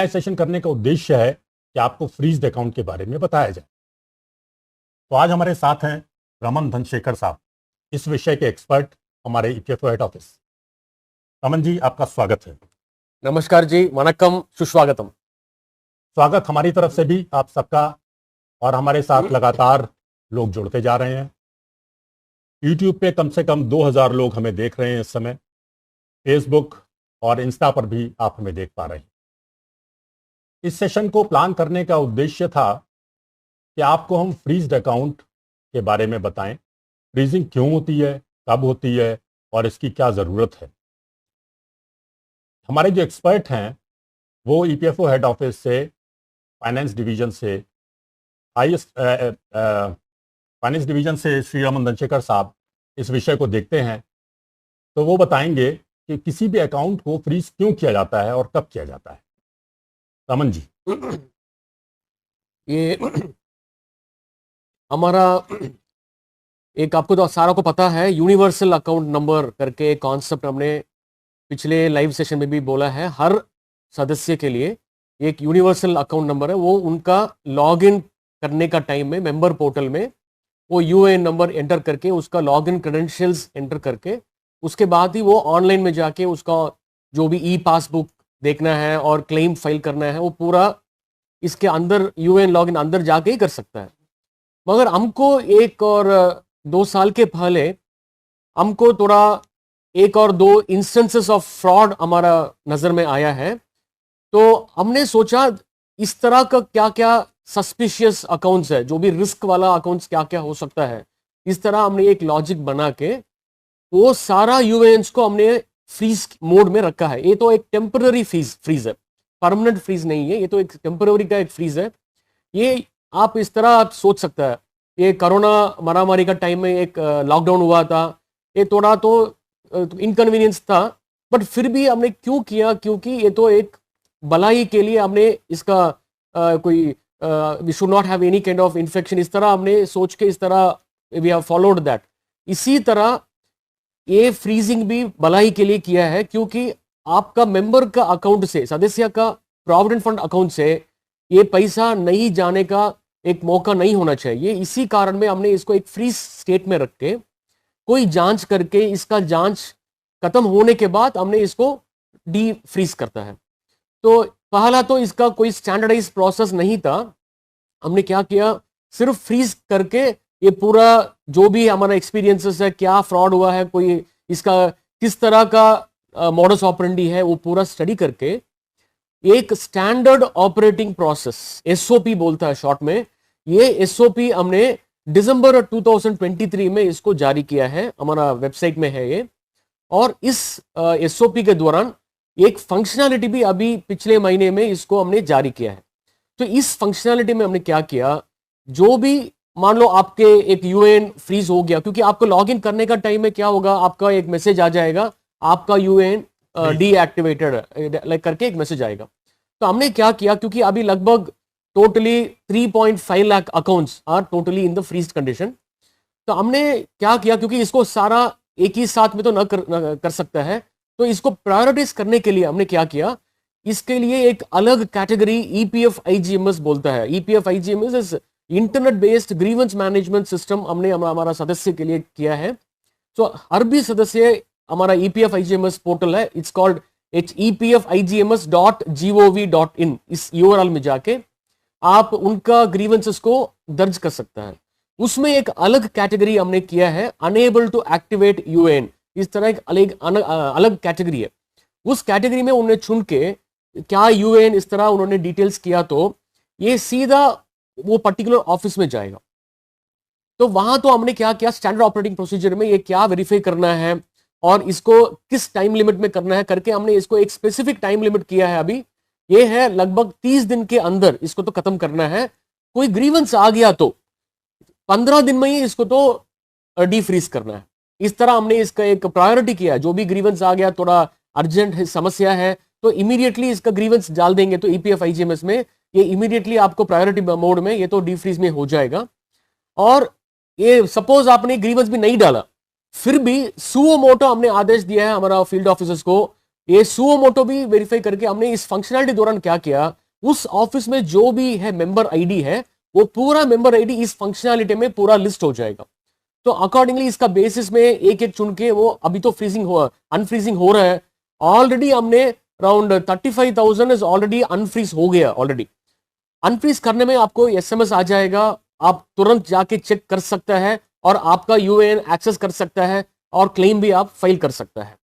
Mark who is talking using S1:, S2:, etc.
S1: Session करने का उद्देश्य है कि आपको फ्रीज अकाउंट के बारे में बताया जाए। तो आज हमारे साथ हैं रमन धनशेखर साहब, इस विषय के एक्सपर्ट हमारे EPFO head office. Raman ji, आपका स्वागत है।
S2: नमस्कार जी, वनक्कम, सुस्वागतम।
S1: स्वागत हमारी तरफ से भी आप सबका। और हमारे साथ लगातार लोग जुड़ते जा रहे हैं। यूट्यूब पे कम से कम 2000 लोग हमें देख रहे हैं इस समय। फेसबुक और इंस्टा पर भी आप हमें देख पा रहे हैं। इस सेशन को प्लान करने का उद्देश्य था कि आपको हम फ्रीज्ड अकाउंट के बारे में बताएं। फ्रीजिंग क्यों होती है, कब होती है और इसकी क्या ज़रूरत है। हमारे जो एक्सपर्ट हैं वो ईपीएफओ हेड ऑफिस से फाइनेंस डिवीजन से श्री रमन धनशेखर साहब इस विषय को देखते हैं। तो वो बताएंगे कि किसी भी अकाउंट को फ्रीज क्यों किया जाता है और कब किया जाता है। रमन जी,
S2: ये हमारा एक, आपको तो सारा को पता है, यूनिवर्सल अकाउंट नंबर करके एक कॉन्सेप्ट हमने पिछले लाइव सेशन में भी बोला है। हर सदस्य के लिए एक यूनिवर्सल अकाउंट नंबर है। वो उनका लॉगिन करने का टाइम में मेंबर पोर्टल में वो यूएएन नंबर एंटर करके, उसका लॉगिन क्रेडेंशियल्स एंटर करके, उसके बाद ही वो ऑनलाइन में जाके उसका जो भी ई पासबुक देखना है और क्लेम फाइल करना है, वो पूरा इसके अंदर यूएएन लॉगिन अंदर जाके ही कर सकता है। मगर हमको 1 और 2 साल के पहले हमको थोड़ा 1 और 2 इंस्टेंसेस ऑफ फ्रॉड हमारा नज़र में आया है। तो हमने सोचा इस तरह का क्या क्या सस्पिशियस अकाउंट्स है, जो भी रिस्क वाला अकाउंट्स क्या क्या हो सकता है। इस तरह हमने एक लॉजिक बना के वो सारा यूएएन्स को हमने फ्रीज मोड में रखा है। ये तो एक टेम्पररी फ्रीज है, परमानेंट फ्रीज नहीं है। ये तो एक टेम्पररी का एक फ्रीज है। ये आप इस तरह आप सोच सकता है, ये कोरोना महामारी का टाइम में एक लॉकडाउन हुआ था, ये थोड़ा तो इनकन्वीनियंस था, बट फिर भी हमने क्यों किया, क्योंकि ये तो एक भलाई के लिए हमने इसका कोई we should not have any kind of infection, इस तरह हमने सोच के इस तरह वी हैव फॉलोड दैट। इसी तरह ये फ्रीजिंग भी भलाई के लिए किया है, क्योंकि आपका मेंबर का अकाउंट से, सदस्य का प्रोविडेंट फंड अकाउंट से ये पैसा नहीं जाने का एक मौका नहीं होना चाहिए। इसी कारण में हमने इसको एक फ्रीज स्टेट में रख के कोई जांच करके, इसका जांच खत्म होने के बाद हमने इसको डी फ्रीज करता है। तो पहला तो इसका कोई स्टैंडर्डाइज प्रोसेस नहीं था। हमने क्या किया, सिर्फ फ्रीज करके ये पूरा जो भी हमारा एक्सपीरियंसेस है, क्या फ्रॉड हुआ है, कोई इसका किस तरह का मॉडस ऑपरेंडी है, वो पूरा स्टडी करके एक स्टैंडर्ड ऑपरेटिंग प्रोसेस, एसओपी बोलता है शॉर्ट में, ये एसओपी हमने दिसंबर 2023 में इसको जारी किया है। हमारा वेबसाइट में है ये। और इस एसओपी के दौरान एक फंक्शनैलिटी भी अभी पिछले महीने में इसको हमने जारी किया है। तो इस फंक्शनैलिटी में हमने क्या किया, जो भी मान लो आपके एक यूएएन फ्रीज हो गया, क्योंकि आपको लॉगिन करने का टाइम में क्या होगा, आपका एक मैसेज आ जाएगा, आपका यूएएन डीएक्टिवेटेड लाइक करके एक मैसेज आएगा। तो हमने क्या किया, क्योंकि अभी लगभग totally 3.5 lakh accounts are totally in the freeze condition. तो हमने क्या किया, क्योंकि इसको सारा एक ही साथ में तो न कर सकता है, तो इसको प्रायोरिटाइज करने के लिए हमने क्या किया, इसके लिए एक अलग कैटेगरी ईपीएफ आईजीएमएस बोलता है। EPF IGMS is internet based grievance management system, हमने हमारा सदस्य के लिए किया है। तो हर भी सदस्य, हमारा ईपीएफ आईजीएमएस पोर्टल है, इट्स कॉल्ड epfigms.gov.in। इस यूआरएल में जाके आप उनका ग्रीवेंसेस को दर्ज कर सकता है। उसमें एक अलग कैटेगरी हमने किया है, अनेबल टू एक्टिवेट यूएएन। इस तरह एक अलग कैटेगरी है। उस कैटेगरी में उन्होंने चुन के क्या यूएएन इस तरह उन्होंने डिटेल्स किया, तो ये सीधा वो पर्टिकुलर ऑफिस में जाएगा। तो वहां तो हमने क्या किया, स्टैंडर्ड ऑपरेटिंग प्रोसीजर में ये क्या वेरीफाई करना है और इसको किस टाइम लिमिट में करना है करके हमने इसको एक स्पेसिफिक टाइम लिमिट किया है। अभी ये है लगभग 30 दिन के अंदर इसको तो खत्म करना है। कोई ग्रीवेंस आ गया तो 15 दिन में ही इसको तो डीफ्रीज करना है। इस तरह हमने इसका एक प्रायोरिटी किया है। जो भी ग्रीवेंस आ गया, थोड़ा अर्जेंट समस्या है, तो इमीडिएटली इसका ग्रीवेंस डाल देंगे, तो ईपीएफ आईजीएमएस में ये इमीडिएटली आपको प्रायोरिटी मोड में ये तो डीफ्रीज में हो जाएगा। और ये सपोज आपने ग्रीवेंस भी नहीं डाला, फिर भी सुओ मोटो हमने आदेश दिया है हमारा फील्ड ऑफिसर्स को, ये सुओ मोटो भी वेरीफाई करके हमने इस फंक्शनैलिटी दौरान क्या किया, उस ऑफिस में जो भी है मेंबर आईडी है, वो पूरा मेंबर आईडी इस फंक्शनैलिटी में पूरा लिस्ट हो जाएगा। तो अकॉर्डिंगली इसका बेसिस में एक एक चुन के, वो अभी तो फ्रीजिंग हो अनफ्रीजिंग हो रहा है ऑलरेडी। हमने अराउंड 35,000 इज ऑलरेडी अनफ्रीज हो गया ऑलरेडी। अनफ्रीज करने में आपको एसएमएस आ जाएगा, आप तुरंत जाके चेक कर सकता है और आपका यूएएन एक्सेस कर सकता है और क्लेम भी आप फाइल कर सकता है।